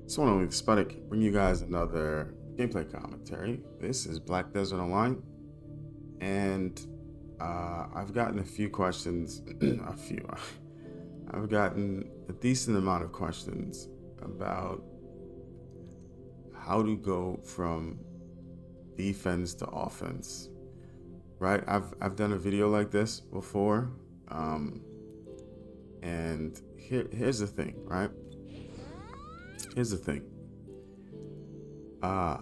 So I want to Sputnik bring you guys another gameplay commentary. This is Black Desert Online, and I've gotten a few questions. a few. I've gotten a decent amount of questions about how to go from defense to offense. Right? I've done a video like this before, um, and here's the thing. Right? Here's the thing. Uh,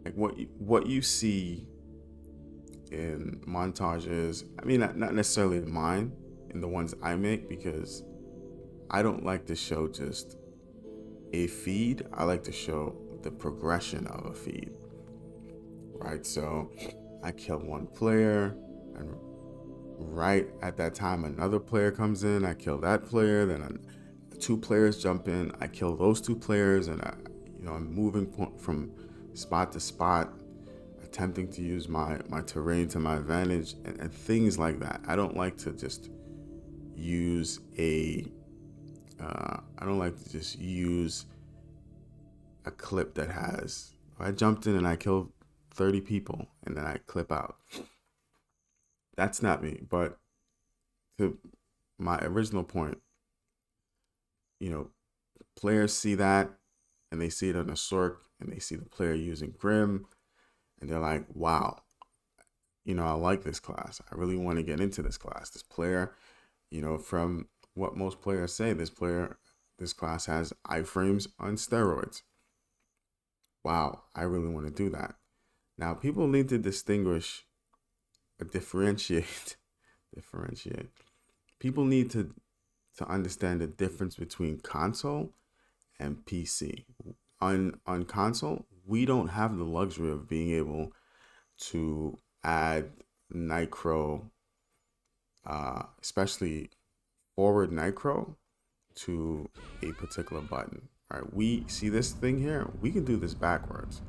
like what you see in montages. I mean, not necessarily in mine, in the ones I make, because I don't like to show just a feed. I like to show the progression of a feed, right? So I kill one player, and right at that time, another player comes in. I kill that player. Then two players jump in. I kill those two players, and I'm moving from spot to spot, attempting to use my terrain to my advantage, and things like that. I don't like to just use I don't like to just use a clip that has, I jumped in and I killed 30 people and then I clip out. That's not me. But to my original point, players see that and they see it on a Sork and they see the player using Grim and they're like, wow, I like this class. I really want to get into this class. This player, from what most players say, this class has iframes on steroids. Wow, I really want to do that. Now, people need to differentiate, differentiate. People need to understand the difference between console and PC. On console, we don't have the luxury of being able to add Nitro, especially forward Nitro, to a particular button. All right, we see this thing here. We can do this backwards,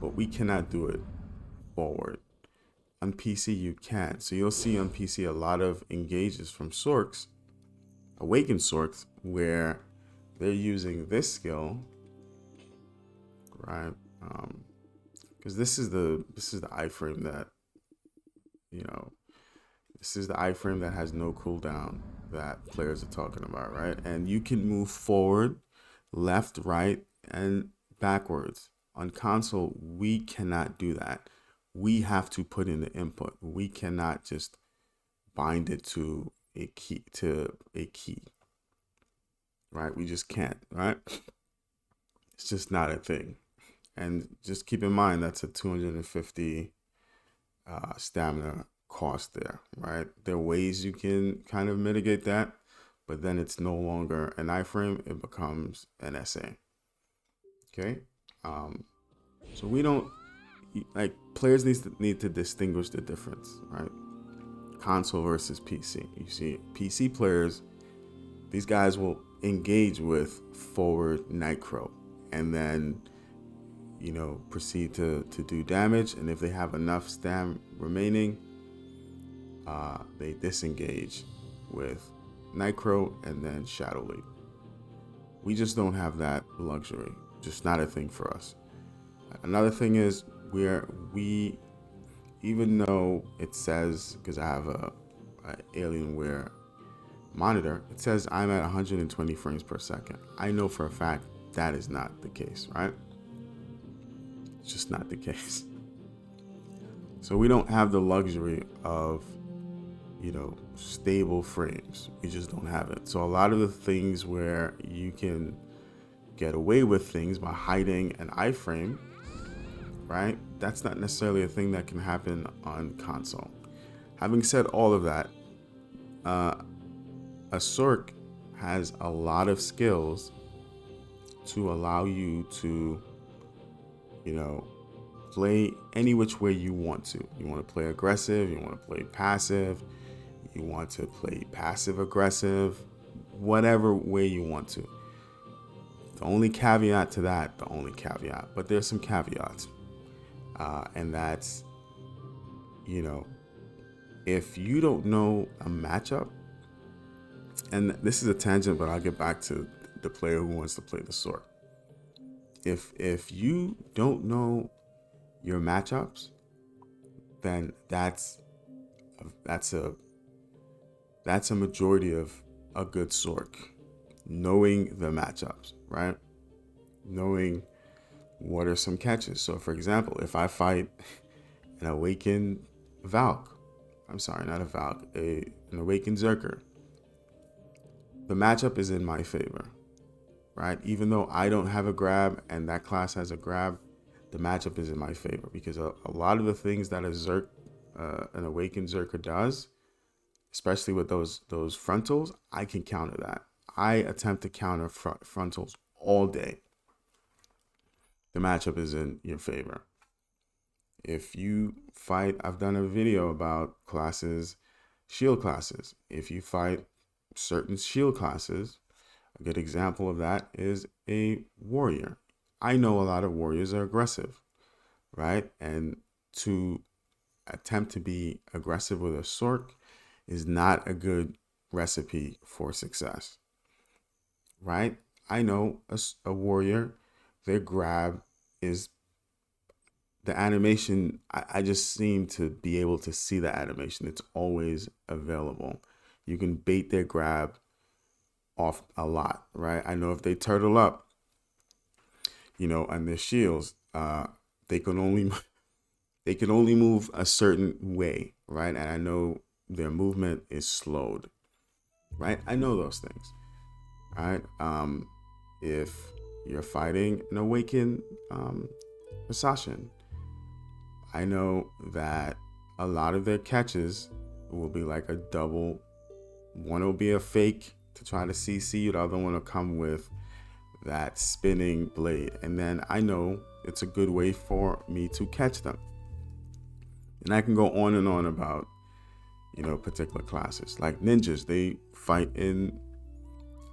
but we cannot do it forward. On PC, you can. So you'll see on PC a lot of engages from Sorks, Awakened Sorks, where they're using this skill, right? Because this is the iframe that you know this is the iframe that has no cooldown that players are talking about, right? And you can move forward, left, right, and backwards. On console, we cannot do that. We have to put in the input. We cannot just bind it to a key, right? We just can't, right? It's just not a thing. And just keep in mind that's a 250 stamina cost there, right? There are ways you can kind of mitigate that, but then it's no longer an iframe, it becomes an SA. Okay? So we don't, like, players need to distinguish the difference, right? Console versus PC. You see, PC players, these guys will engage with forward Nitro and then proceed to do damage, and if they have enough stam remaining, they disengage with Nitro and then Shadow Leap. We just don't have that luxury. Just not a thing for us. Another thing is we even though it says, because I have a Alienware monitor, it says I'm at 120 frames per second. I know for a fact that is not the case, right? It's just not the case. So we don't have the luxury of, stable frames. We just don't have it. So a lot of the things where you can get away with things by hiding an iframe, right? That's not necessarily a thing that can happen on console. Having said all of that, a Sork has a lot of skills to allow you to, play any which way you want to. You want to play aggressive, you want to play passive, you want to play passive aggressive, whatever way you want to. The only caveat to that, but there's some caveats. And that's, if you don't know a matchup, and this is a tangent, but I'll get back to the player who wants to play the Sork. If you don't know your matchups, then that's a majority of a good Sork. Knowing the matchups, right? Knowing what are some catches. So for example, if I fight an awakened Valk, I'm sorry, not a Valk, an awakened Zerker, the matchup is in my favor, right? Even though I don't have a grab and that class has a grab, the matchup is in my favor because a lot of the things that an awakened Zerker does, especially with those frontals, I can counter that. I attempt to counter frontals all day. The matchup is in your favor. If you fight, I've done a video about classes, shield classes. If you fight certain shield classes, a good example of that is a warrior. I know a lot of warriors are aggressive, right? And to attempt to be aggressive with a Sork is not a good recipe for success, right? I know a warrior, their grab is the animation. I just seem to be able to see the animation. It's always available. You can bait their grab off a lot, right? I know if they turtle up, and their shields, they can only move a certain way, right? And I know their movement is slowed, right? I know those things, right? If you're fighting an awakened assassin, I know that a lot of their catches will be like a double. One will be a fake to try to CC you. The other one will come with that spinning blade. And then I know it's a good way for me to catch them. And I can go on and on about, particular classes. Like ninjas, they fight in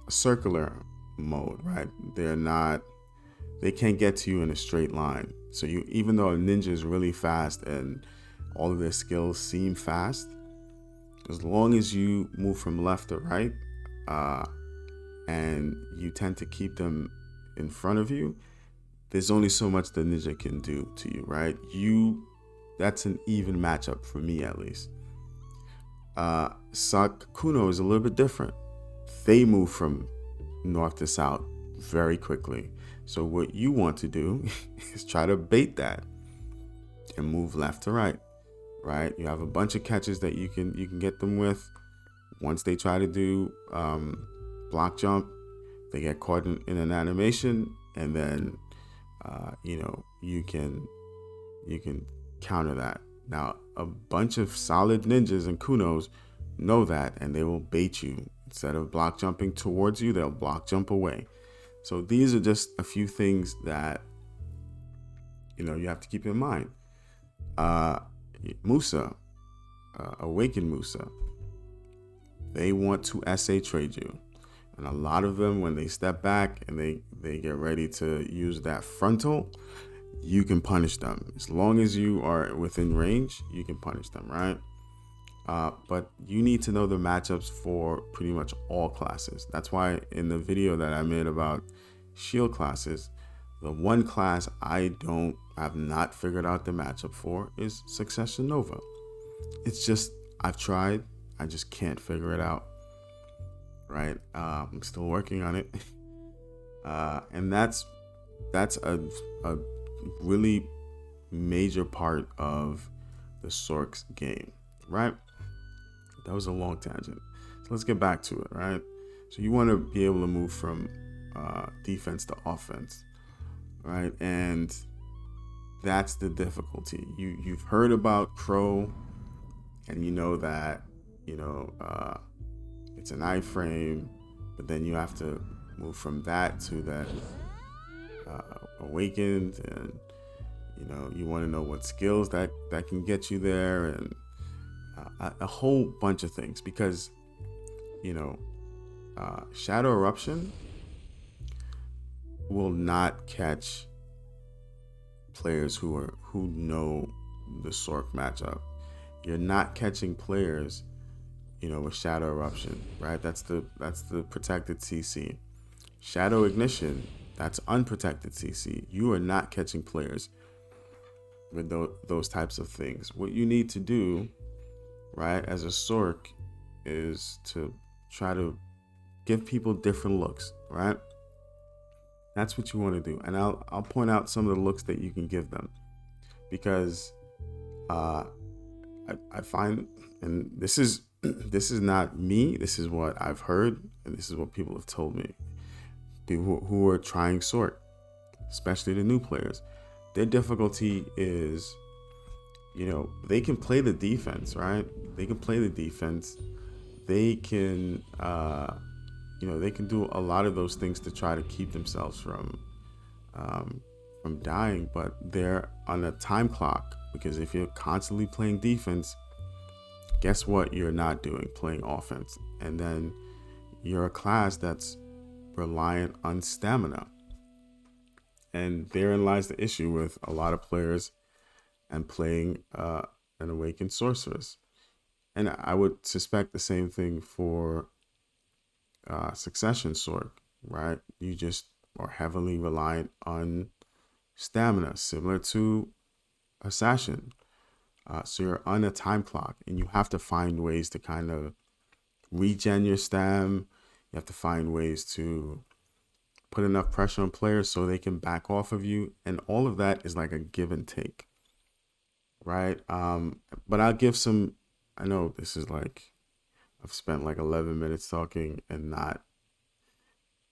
a circular mode, right? They can't get to you in a straight line. So even though a ninja is really fast and all of their skills seem fast, as long as you move from left to right, and you tend to keep them in front of you, there's only so much the ninja can do to you, right? That's an even matchup for me, at least. Kuno is a little bit different. They move from north to south very quickly. So what you want to do is try to bait that and move left to right, right? You have a bunch of catches that you can get them with. Once they try to do block jump, they get caught in an animation, and then you can counter that. Now, a bunch of solid ninjas and kunos know that, and they will bait you. Instead of block jumping towards you, they'll block jump away. So these are just a few things that you have to keep in mind. Musa, Awakened Musa, they want to SA trade you. And a lot of them, when they step back and they get ready to use that frontal, you can punish them. As long as you are within range, you can punish them, right? But you need to know the matchups for pretty much all classes. That's why in the video that I made about shield classes, the one class I have not figured out the matchup for is Succession Nova. It's just, I've tried, I just can't figure it out, right? I'm still working on it. And that's a really major part of the Sork's game, right? That was a long tangent. So let's get back to it, right? So you want to be able to move from defense to offense, right? And that's the difficulty. You've heard about Crow, and you know that it's an iframe, but then you have to move from that to that Awakened, and you want to know what skills that can get you there, and a whole bunch of things, because Shadow Eruption will not catch players who know the Sork matchup. You're not catching players with Shadow Eruption, right? That's the protected CC. Shadow Ignition, that's unprotected CC. You are not catching players with those types of things. What you need to do, right, as a Sork, is to try to give people different looks, right? That's what you want to do, and I'll point out some of the looks that you can give them, because I find, and this is this is not me. This is what I've heard, and this is what people have told me. People who are trying Sork, especially the new players, their difficulty is, they can play the defense, right? They can play the defense. They can, they can do a lot of those things to try to keep themselves from dying, but they're on a time clock, because if you're constantly playing defense, guess what? You're not doing playing offense, and then you're a class that's reliant on stamina, and therein lies the issue with a lot of players and playing an awakened sorceress. And I would suspect the same thing for Succession Sork, right? You just are heavily reliant on stamina, similar to Assassin. So you're on a time clock, and you have to find ways to kind of regen your stam. You have to find ways to put enough pressure on players so they can back off of you, and all of that is like a give and take, right? But I'll give some. I know this is like, I've spent like 11 minutes talking and not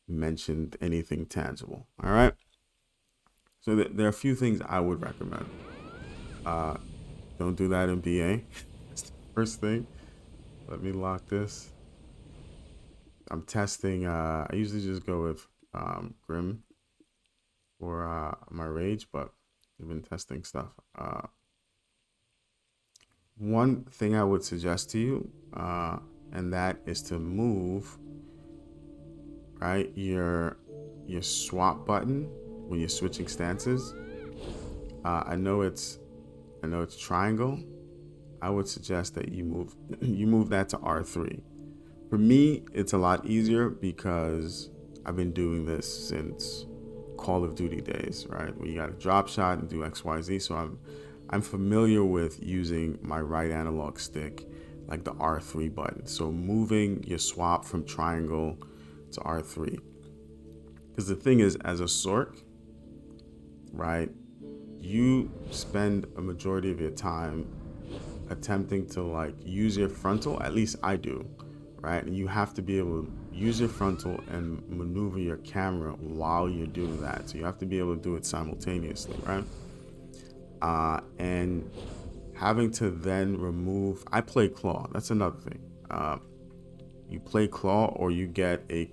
mentioned anything tangible. All right. So there are a few things I would recommend. Don't do that in BA. That's the first thing. Let me lock this. I'm testing. I usually just go with Grim for my rage, but I've been testing stuff. One thing I would suggest to you, and that is to move, right, your swap button when you're switching stances. I know it's triangle. I would suggest that you move that to R3. For me, it's a lot easier because I've been doing this since Call of Duty days, right? Where you got to drop shot and do XYZ. So I'm familiar with using my right analog stick, like the R3 button. So moving your swap from triangle to R3. Because the thing is, as a Sork, right, you spend a majority of your time attempting to like use your frontal. At least I do, right? And you have to be able to use your frontal and maneuver your camera while you're doing that. So you have to be able to do it simultaneously, right? And having to then remove. I play claw. That's another thing. You play claw, or you get a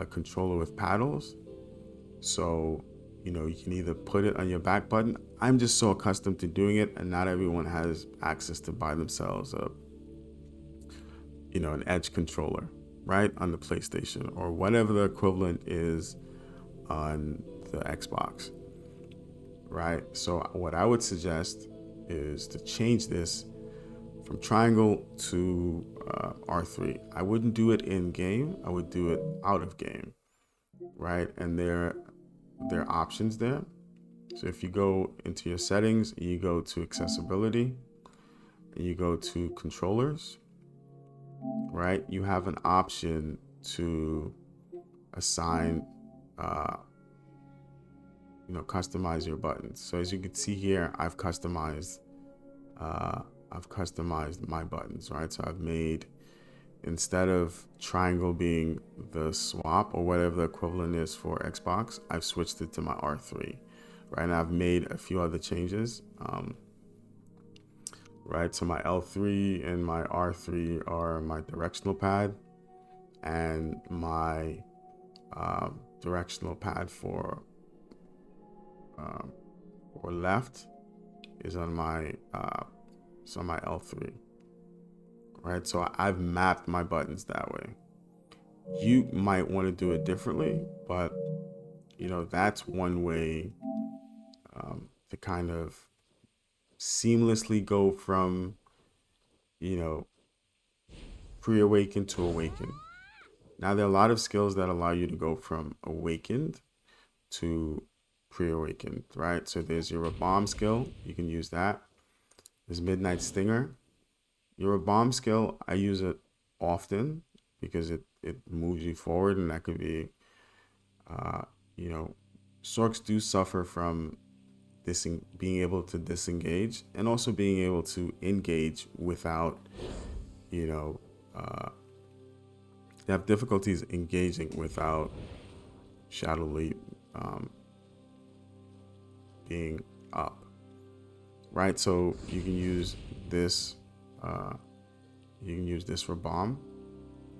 controller with paddles. So you can either put it on your back button. I'm just so accustomed to doing it, and not everyone has access to buy themselves an Edge controller, right, on the PlayStation or whatever the equivalent is on the Xbox, right? So what I would suggest is to change this from triangle to R3. I wouldn't do it in game. I would do it out of game, right? And there are options there. So if you go into your settings, you go to accessibility, and you go to controllers, right? You have an option to assign, customize your buttons. So as you can see here, I've customized my buttons, right? So I've made, instead of triangle being the swap or whatever the equivalent is for Xbox, I've switched it to my R3, right? And I've made a few other changes, right? So my L3 and my R3 are my directional pad, and my directional pad for left is on my L3, right? So I've mapped my buttons that way. You might want to do it differently, but that's one way to kind of seamlessly go from pre-awaken to awaken. Now, there are a lot of skills that allow you to go from awakened to pre-awakened, right? So there's your bomb skill. You can use that. There's Midnight Stinger. Your bomb skill, I use it often because it moves you forward, and that could be, you know, Sorks do suffer from being able to disengage and also being able to engage without, you know, they have difficulties engaging without Shadow Leap being up, right? So you can use this. You can use this for bomb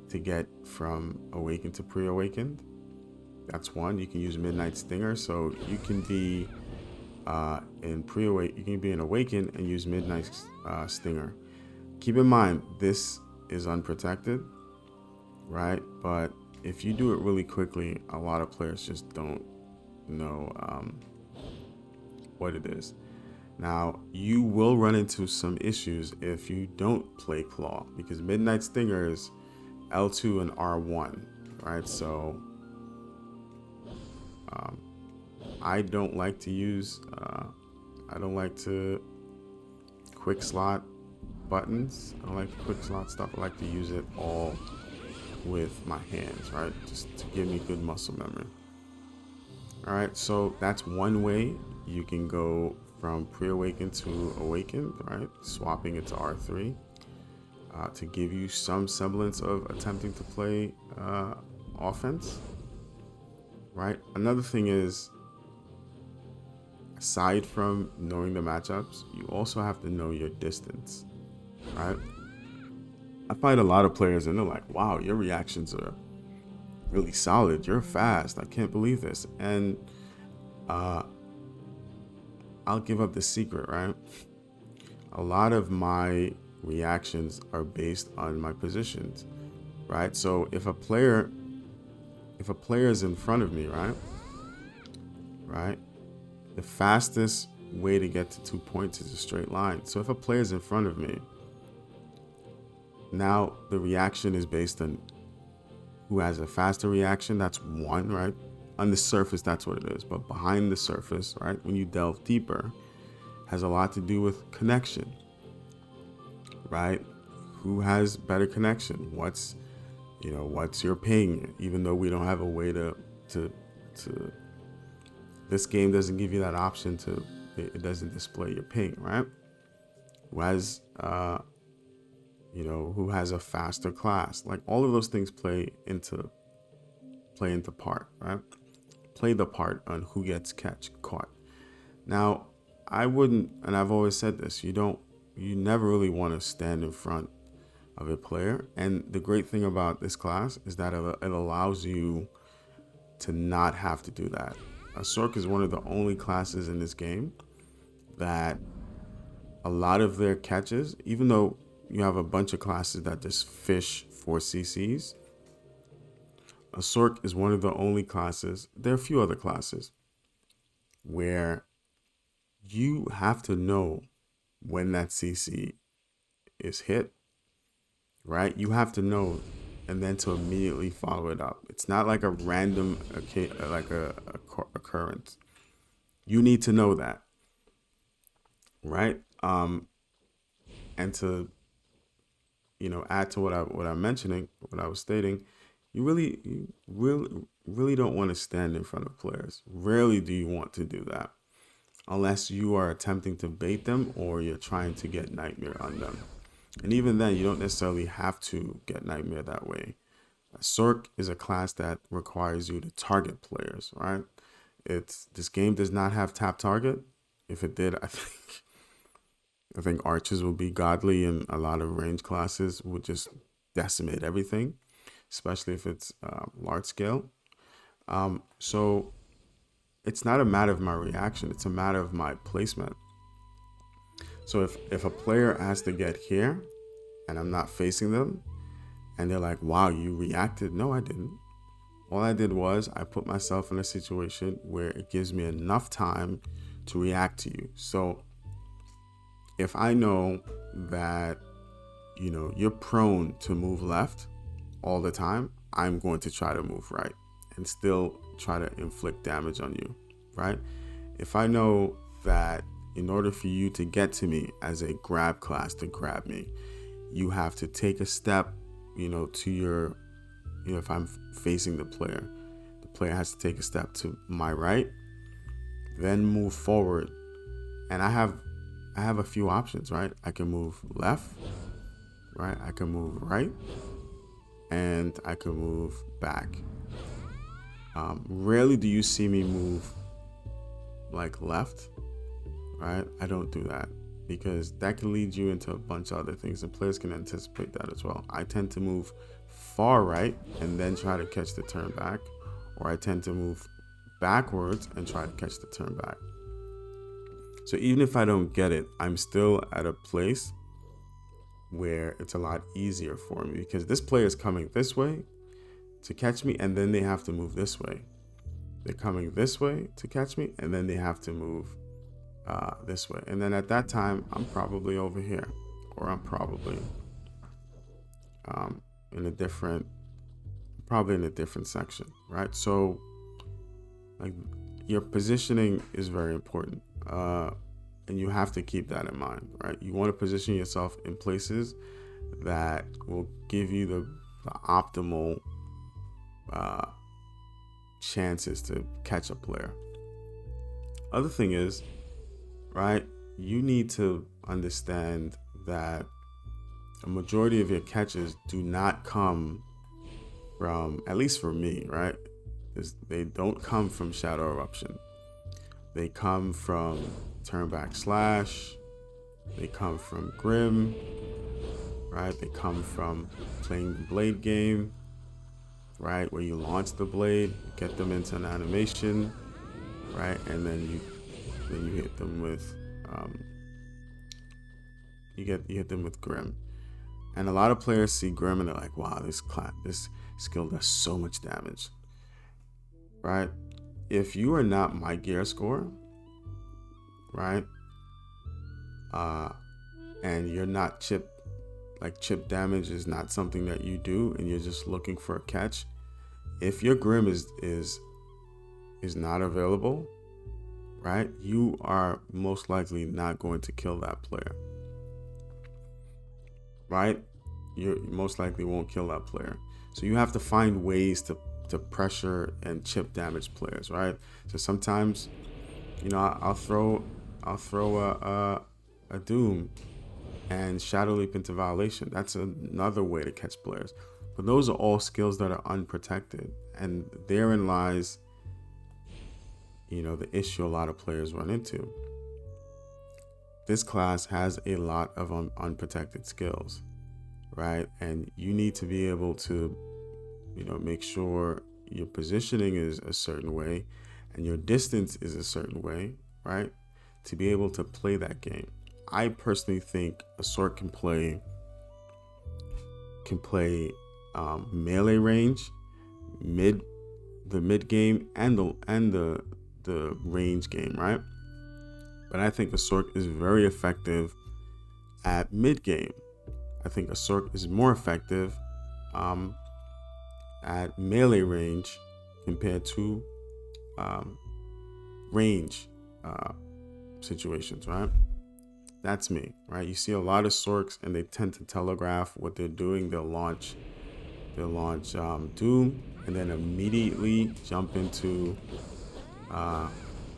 to get from awakened to pre-awakened. That's one. You can use Midnight Stinger, so you can be in pre-awaken. You can be in awakened and use Midnight Stinger. Keep in mind this is unprotected, right? But if you do it really quickly, a lot of players just don't know what it is. Now, you will run into some issues if you don't play Claw, because Midnight Stinger is L2 and R1, right? So I don't like to use, I don't like to quick slot buttons. I don't like the quick slot stuff. I like to use it all with my hands, right? Just to give me good muscle memory. All right, so that's one way you can go from pre-awakened to awakened, right? Swapping it to R3 to give you some semblance of attempting to play offense, right? Another thing is, aside from knowing the matchups, you also have to know your distance, right? I find a lot of players and they're like, wow, your reactions are really solid. You're fast. I can't believe this. And I'll give up the secret, right? A lot of my reactions are based on my positions, right? So if a player is in front of me, right? The fastest way to get to 2 points is a straight line. So if a player is in front of me, now the reaction is based on who has a faster reaction. That's one, right? On the surface, that's what it is. But behind the surface, right, when you delve deeper, has a lot to do with connection, right? Who has better connection? What's your ping? Even though we don't have a way to this game doesn't give you that option to, it doesn't display your ping, right? Who has, who has a faster class? Like, all of those things play into part, right? Play the part on who gets caught. Now, I wouldn't, and I've always said this, you never really want to stand in front of a player. And the great thing about this class is that it allows you to not have to do that. A Sork is one of the only classes in this game that a lot of their catches, even though you have a bunch of classes that just fish for CCs, a Sork is one of the only classes, there are a few other classes, where you have to know when that CC is hit, right? You have to know, and then to immediately follow it up. It's not like a random, like a occurrence. You need to know that, right? And to, add to what I'm mentioning, what I was stating, you really don't want to stand in front of players. Rarely do you want to do that, unless you are attempting to bait them or you're trying to get Nightmare on them. And even then, you don't necessarily have to get Nightmare that way. A Sork is a class that requires you to target players, right? This game does not have tap target. If it did, I think archers would be godly, and a lot of range classes would just decimate everything, especially if it's large scale. So it's not a matter of my reaction, it's a matter of my placement. So if a player has to get here and I'm not facing them and they're like, wow, you reacted. No, I didn't. All I did was I put myself in a situation where it gives me enough time to react to you. So if I know that, you're prone to move left all the time, I'm going to try to move right and still try to inflict damage on you, right? If I know that in order for you to get to me as a grab class to grab me, you have to take a step, to your, if I'm facing the player has to take a step to my right, then move forward. And I have a few options, right? I can move left, right? I can move right, and I can move back. Rarely do you see me move like left, right? I don't do that because that can lead you into a bunch of other things, and players can anticipate that as well. I tend to move far right and then try to catch the turn back, or I tend to move backwards and try to catch the turn back. So even if I don't get it, I'm still at a place where it's a lot easier for me because this player is coming this way to catch me, and then they have to move this way. They're coming this way to catch me, and then they have to move this way. And then at that time, I'm probably over here, or I'm probably in a different section, right? So like your positioning is very important, and you have to keep that in mind, right? You want to position yourself in places that will give you the optimal chances to catch a player. Other thing is, right, you need to understand that a majority of your catches do not come from, at least for me, right? They don't come from Shadow Eruption. They come from Turnback Slash. They come from Grim, right? They come from playing the blade game, right? Where you launch the blade, get them into an animation, right? And then you hit them with you hit them with Grim. And a lot of players see Grim and they're like, wow, this skill does so much damage, right? If you are not my gear score, right, and you're not chip damage is not something that you do, and you're just looking for a catch, if your Grim is not available, right, you are most likely not going to kill that player, right? You most likely won't kill that player. So you have to find ways to pressure and chip damage players, right? So sometimes, I'll throw a Doom and Shadow Leap into Violation. That's another way to catch players. But those are all skills that are unprotected, and therein lies, the issue a lot of players run into. This class has a lot of unprotected skills, right? And you need to be able to, make sure your positioning is a certain way and your distance is a certain way, right? To be able to play that game. I personally think a Sorc can play melee range, the mid game, and the range game, right? But I think a Sorc is very effective at mid game. I think a Sorc is more effective at melee range compared to range situations, right? That's me, right? You see a lot of Sorcs and they tend to telegraph what they're doing. They'll launch Doom and then immediately jump into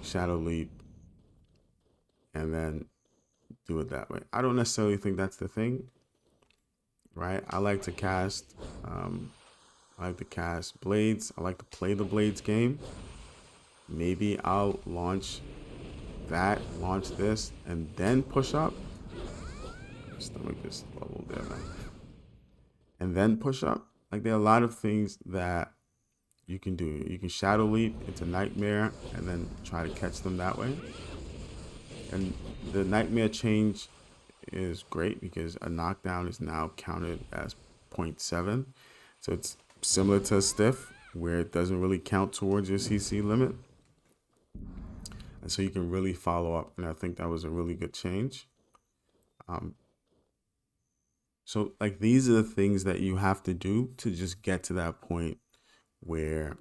Shadow Leap and then do it that way. I don't necessarily think that's the thing, right? I like to cast blades. I like to play the blades game. Maybe I'll launch this, and then push up. Stomach just bubbled there, man. And then push up. Like, there are a lot of things that you can do. You can Shadow Leap into Nightmare and then try to catch them that way. And the Nightmare change is great because a knockdown is now counted as 0.7. So it's similar to a Stiff, where it doesn't really count towards your CC limit. And so you can really follow up. And I think that was a really good change. So like these are the things that you have to do to just get to that point where,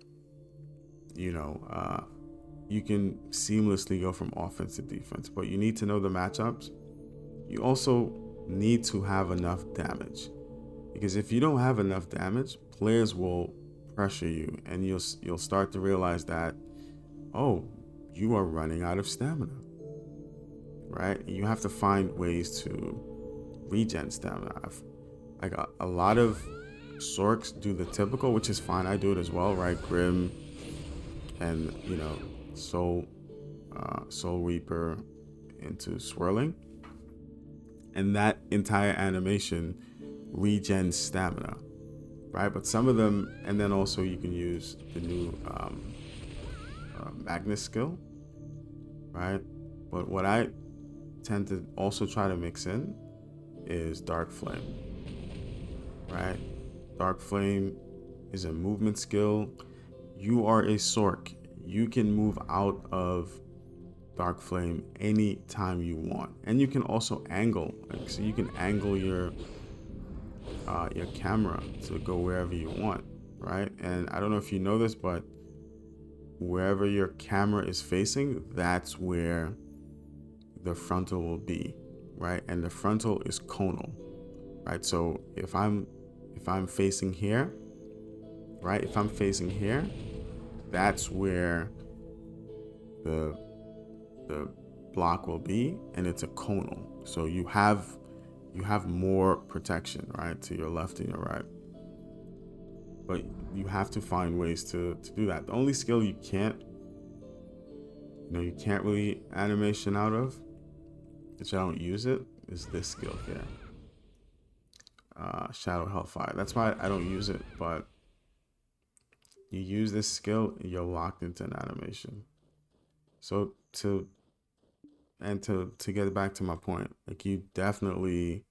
you know, you can seamlessly go from offense to defense. But you need to know the matchups. You also need to have enough damage, because if you don't have enough damage, players will pressure you, and you'll start to realize that, oh, you are running out of stamina, right? You have to find ways to regen stamina. Like a lot of Sorks do the typical, which is fine. I do it as well, right? Grim and, you know, Soul Reaper into swirling, and that entire animation regens stamina, right? But some of them, and then also you can use the new Magnus skill, right? But what I tend to also try to mix in is Dark Flame, right? Dark Flame is a movement skill. You are a Sork. You can move out of Dark Flame anytime you want, and you can also angle. Like, so you can angle your camera to go wherever you want, right? And I don't know if you know this, but wherever your camera is facing, that's where the frontal will be, right? And the frontal is conal, right? So if I'm facing here, right? If I'm facing here, that's where the block will be, and it's a conal. So you have more protection, right, to your left and your right. But you have to find ways to do that. The only skill you can't really animation out of, which I don't use it, is this skill here. Shadow Hellfire. That's why I don't use it, but you use this skill, you're locked into an animation. So to get back to my point, like you definitely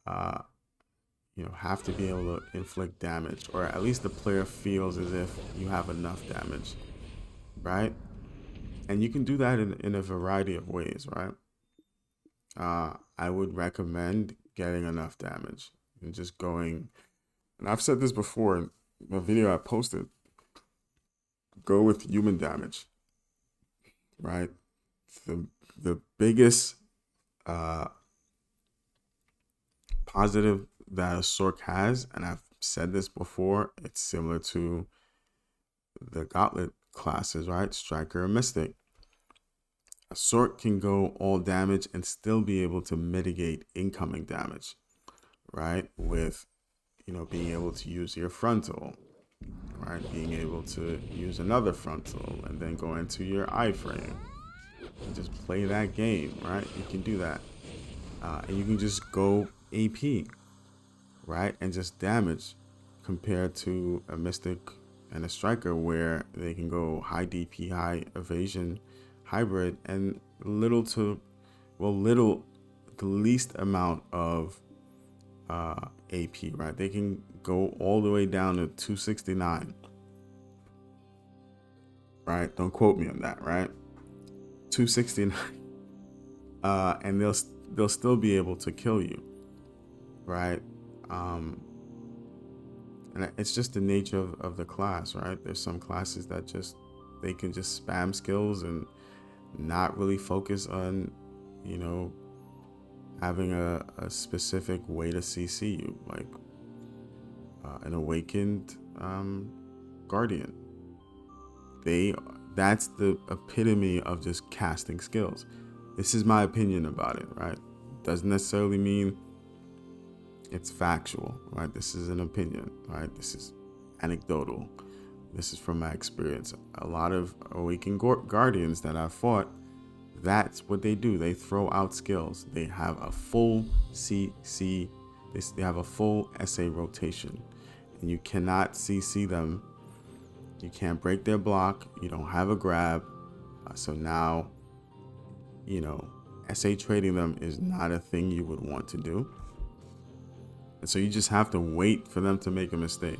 have to be able to inflict damage, or at least the player feels as if you have enough damage, right? And you can do that in a variety of ways, right? I would recommend getting enough damage and just going, and I've said this before in the video I posted, go with human damage, right? The biggest positive that a Sork has, and I've said this before, it's similar to the Gauntlet classes, right? Striker and Mystic. A Sork can go all damage and still be able to mitigate incoming damage, right? With, being able to use your frontal, right? Being able to use another frontal and then go into your iframe and just play that game, right? You can do that. And you can just go AP, right? And just damage, compared to a Mystic and a Striker where they can go high DP, high evasion, hybrid, and the least amount of AP, right? They can go all the way down to 269, right? Don't quote me on that, right? 269, and they'll still be able to kill you, right? And it's just the nature of the class, right? There's some classes that they can just spam skills and not really focus on, having a specific way to CC you, like an awakened guardian. That's the epitome of just casting skills. This is my opinion about it, right? Doesn't necessarily mean it's factual, right? This is an opinion, right? This is anecdotal. This is from my experience. A lot of awakened guardians that I've fought, that's what they do. They throw out skills. They have a full CC. They have a full SA rotation, and you cannot CC them. You can't break their block. You don't have a grab. So now, SA trading them is not a thing you would want to do. And so you just have to wait for them to make a mistake,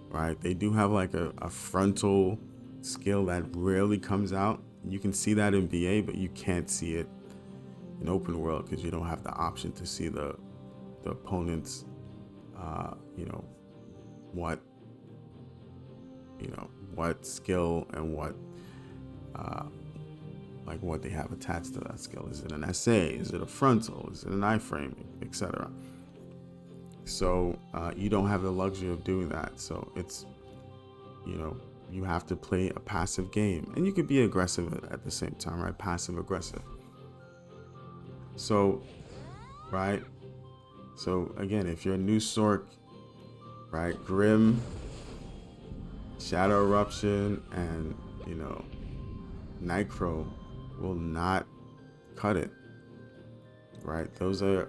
right? They do have like a frontal skill that rarely comes out. You can see that in BA, but you can't see it in open world because you don't have the option to see the the opponent's, you know, what skill and what like what they have attached to that skill. Is it an SA? Is it a frontal? Is it an iframe, etc.? So you don't have the luxury of doing that. So it's, you know, you have to play a passive game, and you could be aggressive at the same time, right? Passive aggressive. So, right. So again, if you're a new Sork, right, Grim, Shadow Eruption, and, you know, Nightcrow will not cut it, right? Those are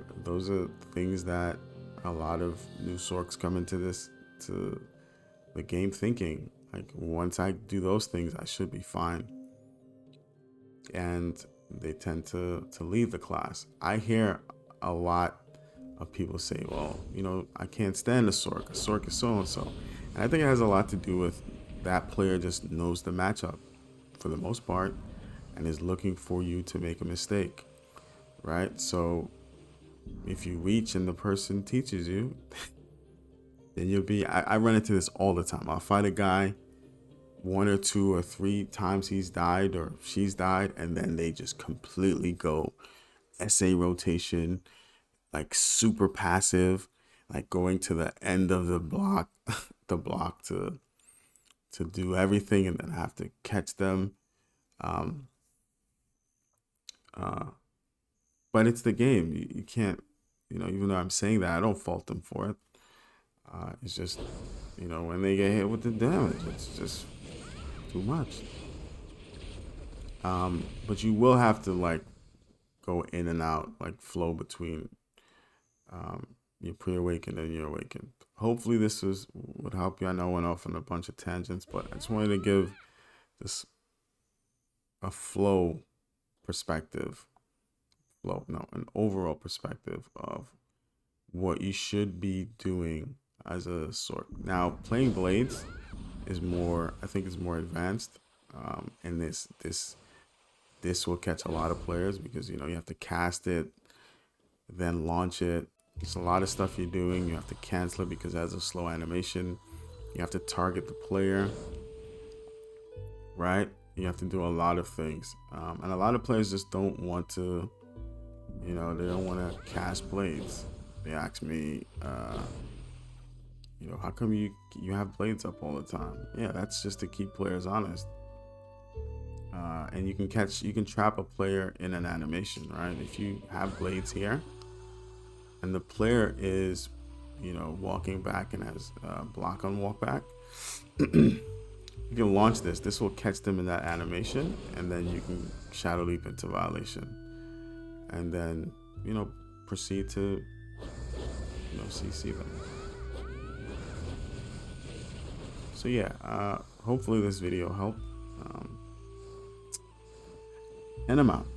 things that a lot of new Sorks come into to the game thinking, like, once I do those things, I should be fine. And they tend to leave the class. I hear a lot of people say, well, you know, I can't stand a Sork. A Sork is so-and-so. And I think it has a lot to do with that player just knows the matchup for the most part and is looking for you to make a mistake, right? So if you reach and the person teaches you, then you'll be, I run into this all the time. I'll fight a guy, 1 or 2 or 3 times he's died or she's died, and then they just completely go SA rotation, like super passive, like going to the end of the block, the block to do everything, and then have to catch them. But it's the game. You can't, you know, even though I'm saying that, I don't fault them for it. It's just, you know, when they get hit with the damage, it's just too much. But you will have to, like, go in and out, like flow between your pre-awakened and your awakened. Hopefully this would help you. I know I went off on a bunch of tangents, but I just wanted to give this a flow perspective, an overall perspective of what you should be doing as a Sork. Now, playing Blades is more, I think, is more advanced, and this will catch a lot of players because, you know, you have to cast it, then launch it. There's a lot of stuff you're doing. You have to cancel it because it has a slow animation. You have to target the player, right? You have to do a lot of things, and a lot of players just don't want to, you know, they don't want to cast Blades. They ask me, you know, how come you have Blades up all the time? Yeah, that's just to keep players honest. And you can trap a player in an animation, right? If you have Blades here and the player is, you know, walking back and has block on walk back, you can launch this will catch them in that animation, and then you can Shadow Leap into violation, and then, you know, proceed to, you know, CC them. So yeah, hopefully this video helped, and I'm out.